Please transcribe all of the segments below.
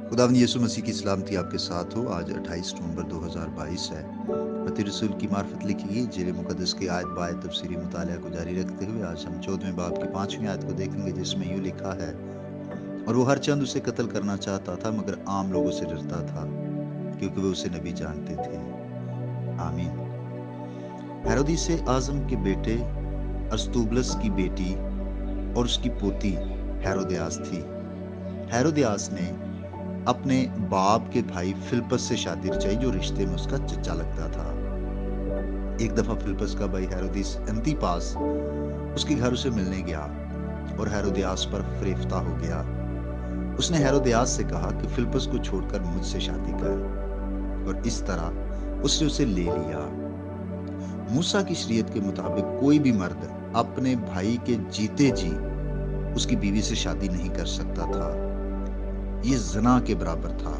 खुदावंद यीशु मसीह की सलामती आपके साथ हो। आज 28 नवंबर 2022 है। मत्ती रसूल की मार्फत लिखी गई इंजील मुकद्दस की आयत बायत तफसीरी मुतालिया को जारी रखते हुए आज हम 14वें बाब की 5वीं आयत को देखेंगे, जिसमें यूँ लिखा है, और वो हर चंद उसे कत्ल करना चाहता था, मगर आम लोगों से डरता था, क्योंकि वे उसे नबी जानते थे। आमीन। हेरोदिस आज़म के बेटे अरस्तुबुलस की बेटी और उसकी पोती हेरोदियास थी। हेरोदियास ने अपने बाप के भाई फिलिपस से शादी रचाई, जो रिश्ते में उसका चचा लगता था। एक दफा फिलिपस का भाई हेरोदिस एंतिपास उसके घर उसे मिलने गया और हेरोदियास पर फरेफ्ता हो गया। उसने हेरोदियास से कहा कि फिलिपस को छोड़कर मुझसे शादी कर, और इस तरह उसने उसे ले लिया। मूसा की शरीयत के मुताबिक कोई भी मर्द अपने भाई के जीते जी उसकी बीवी से शादी नहीं कर सकता था। ये ज़ना के बराबर था।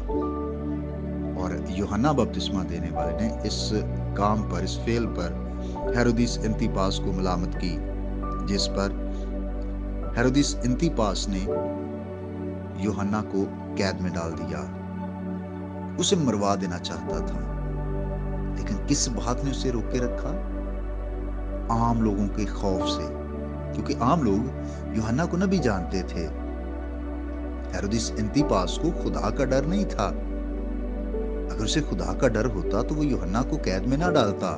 और यूहन्ना बपतिस्मा देने वाले ने इस काम पर, इस फेल पर हेरोदिस एंतिपास को मलामत की, जिस पर हेरोदिस एंतिपास ने यूहन्ना को कैद में डाल दिया। उसे मरवा देना चाहता था, लेकिन किस बात ने उसे रोके रखा? आम लोगों के खौफ से, क्योंकि आम लोग यूहन्ना को नबी जानते थे। हेरोदिस एंतिपास को खुदा का डर नहीं था। अगर उसे खुदा का डर होता तो वो यूहन्ना को कैद में ना डालता।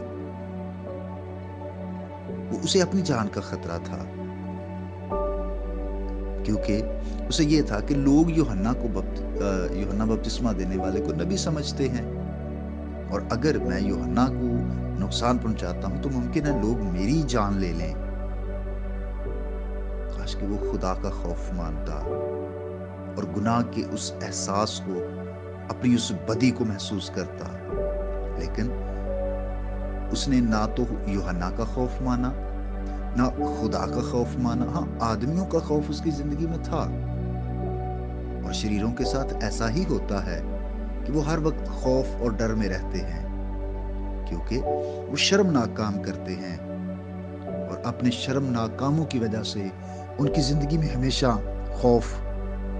वो उसे अपनी जान का खतरा था, क्योंकि उसे ये था कि लोग यूहन्ना बपतिस्मा देने वाले को नबी समझते हैं, और अगर मैं यूहन्ना को नुकसान पहुंचाता हूं तो मुमकिन है लोग मेरी जान ले लें। काश कि वो खुदा का खौफ मानता और गुनाह के उस एहसास को, अपनी उस बदी को महसूस करता। लेकिन उसने ना तो यूहन्ना का खौफ माना, ना खुदा का खौफ माना। हाँ, आदमियों का खौफ उसकी जिंदगी में था, और शरीरों के साथ ऐसा ही होता है कि वो हर वक्त खौफ और डर में रहते हैं, क्योंकि वो शर्मनाक काम करते हैं, और अपने शर्मनाक कामों की वजह से उनकी जिंदगी में हमेशा खौफ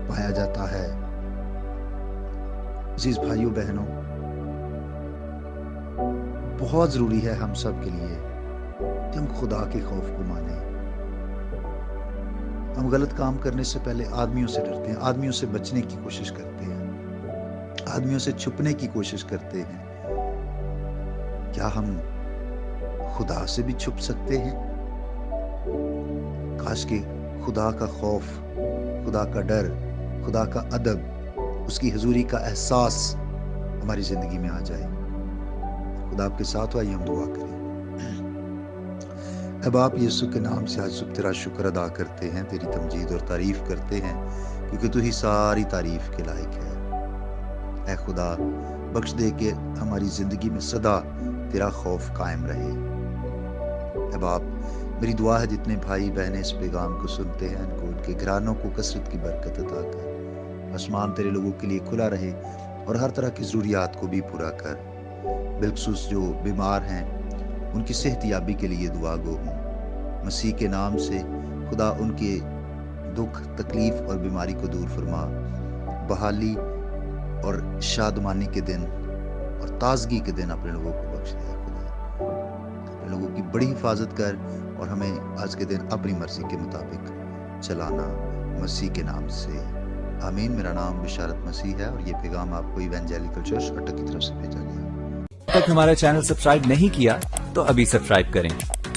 पाया जाता है। अजीज भाइयों बहनों, बहुत जरूरी है हम सब के लिए कि हम खुदा के खौफ को माने। हम गलत काम करने से पहले आदमियों से डरते हैं, आदमियों से बचने की कोशिश करते हैं, आदमियों से छुपने की कोशिश करते हैं। क्या हम खुदा से भी छुप सकते हैं? काश कि खुदा का खौफ, खुदा का डर, खुदा का अदब, उसकी हुजूरी का एहसास हमारी जिंदगी में आ जाए। खुदा आपके साथ हो। आइए हम दुआ करें। अब आप यीशु के नाम से आज सुबह तेरा शुक्र अदा करते हैं, तेरी तमजीद और तारीफ करते हैं, क्योंकि तू ही सारी तारीफ के लायक है। ऐ खुदा, बख्श दे के हमारी जिंदगी में सदा तेरा खौफ कायम रहे। अब आप, मेरी दुआ है जितने भाई बहनें इस पैगाम को सुनते हैं, उनको, उनके घरानों को कसरत की बरकत अता कर। आसमान तेरे लोगों के लिए खुला रहे और हर तरह की ज़रूरियात को भी पूरा कर। बिलखुसूस जो बीमार हैं, उनकी सेहत याबी के लिए दुआ गो हूँ। मसीह के नाम से खुदा उनके दुख, तकलीफ और बीमारी को दूर फरमा। बहाली और शादमानी के दिन और ताजगी के दिन अपने लोगों को बख्श दे। खुदा अपने लोगों की बड़ी हिफाजत कर और हमें आज के दिन अपनी मर्जी के मुताबिक चलाना, मसीह के नाम से, आमीन। मेरा नाम बिशारत मसीह है और ये पैगाम आपको इवेंजेलिकल चर्च अटक की तरफ से भेजा गया। तक हमारा चैनल सब्सक्राइब नहीं किया तो अभी सब्सक्राइब करें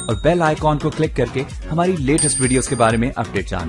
और बेल आइकॉन को क्लिक करके हमारी लेटेस्ट वीडियोस के बारे में अपडेट जानें।